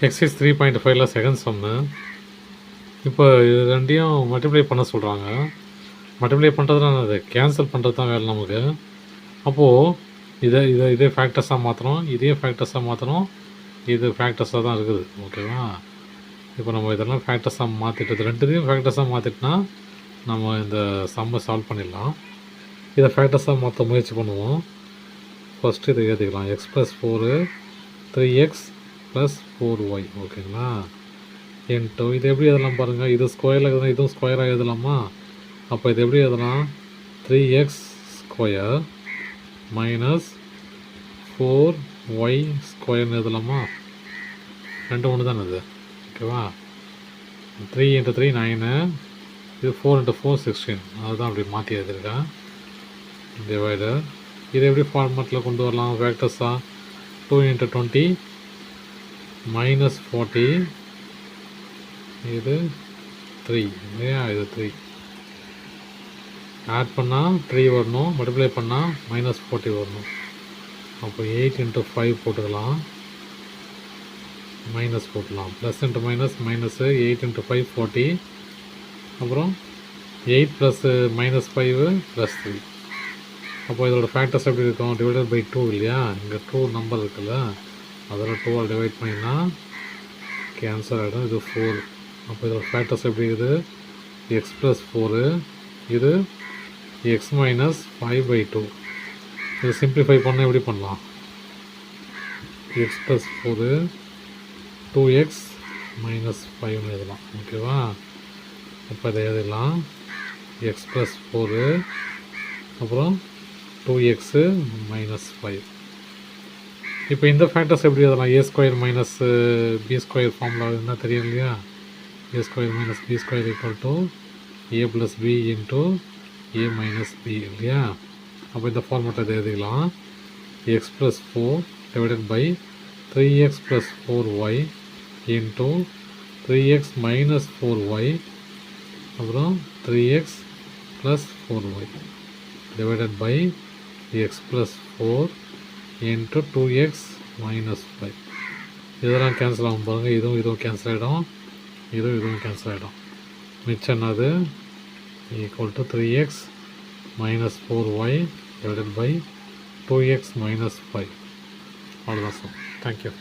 Exercise 3.5ல second சம்மு. இப்போ இது ரெண்டையும் மல்டிப்ளை பண்ண சொல்கிறாங்க. மல்டிப்ளை பண்ணுறதுனா அது கேன்சல் பண்ணுறது தான் வேலை நமக்கு. அப்போது இதே ஃபேக்டர்ஸாக மாற்றணும், இதையும் ஃபேக்டர்ஸாக மாற்றணும், இது ஃபேக்டர்ஸாக தான் இருக்குது. ஓகேவா? இப்போ நம்ம இதெல்லாம் ஃபேக்டர்ஸாக மாற்றிட்டு இது ரெண்டுத்தையும் ஃபேக்டர்ஸாக மாற்றிட்டுனா நம்ம இந்த சம்மை சால்வ் பண்ணிடலாம். இதை ஃபேக்டர்ஸாக மாற்ற முயற்சி பண்ணுவோம். ஃபஸ்ட்டு இதை எழுதிக்கலாம். X plus 4 3x plus 4y. ஓகேங்களா? இன்ட்டு இது எப்படி எழுதலாம் பாருங்கள். இது ஸ்கொயரில் எழுதலாம், இதுவும் ஸ்கொயராக எழுதலாமா? அப்போ இது எப்படி எழுதலாம்? 3x ஸ்கொயர் மைனஸ் 4y ஸ்கொயர்னு எழுதலாமா? ரெண்டு ஒன்று தானே இது. ஓகேவா? 3 × 3 9, இது 4 × 4 16. அதுதான் அப்படி மாற்றி எழுதியிருக்கேன். டிவைடர். இது எப்படி ஃபார்மேட்டில் கொண்டு வரலாம் ஃபேக்டர்ஸாக? 2 × 20 minus 40, இது 3 இல்லையா? இது 3 ஆட் பண்ணால் 3 வரணும், மல்டிப்ளை பண்ணால் மைனஸ் 40 வரணும். அப்போ 8 × 5 போட்டுக்கலாம், மைனஸ் போட்டுக்கலாம். ப்ளஸ் இன்ட்டு மைனஸ் மைனஸு 8 × 5 40, அப்புறம் 8 ப்ளஸ் மைனஸ் 5 ப்ளஸ் 3. அப்போ இதோட ஃபேக்டர்ஸ் எப்படி இருக்கும்? டிவைடட் பை 2 இல்லையா? இங்கே 2 நம்பர் இருக்குல்ல, அதில் 2 டிவைட் பண்ணினா கேன்சல் ஆகிடும். இது 4. அப்போ இதோட ஃபேக்டர்ஸ் எப்படி இருக்குது? எக்ஸ் ப்ளஸ் 4, இது எக்ஸ் மைனஸ் 5/2. இது சிம்பிளிஃபை பண்ணால் எப்படி பண்ணலாம்? எக்ஸ் ப்ளஸ் 4 2x மைனஸ் 5 எழுதலாம். ஓகேவா? இப்போ இதை எழுதலாம். எக்ஸ் ப்ளஸ் 4 அப்புறம் 2x மைனஸ் 5. இப்போ இந்த ஃபேக்டர்ஸ் எப்படி எழுதலாம்? A square minus b square formula என்ன தெரியும் இல்லையா? A square minus b square equal to a plus b into a minus b இல்லையா? அப்போ இந்த ஃபார்மேட்டை இதை எழுதிக்கலாம். X plus 4 divided by 3x plus 4y into 3x minus 4y அப்புறம் 3x plus 4y divided by x plus 4 into 2x minus 5. இதெல்லாம் cancel ஆகும் பாருங்கள். இதுவும் கேன்சல் ஆகிடும், இதுவும் கேன்சல் ஆகிடும். மிச்சம் என்னது? Equal to 3x minus 4y divided by 2x minus 5. அவ்வளோதான் சார். தேங்க்யூ.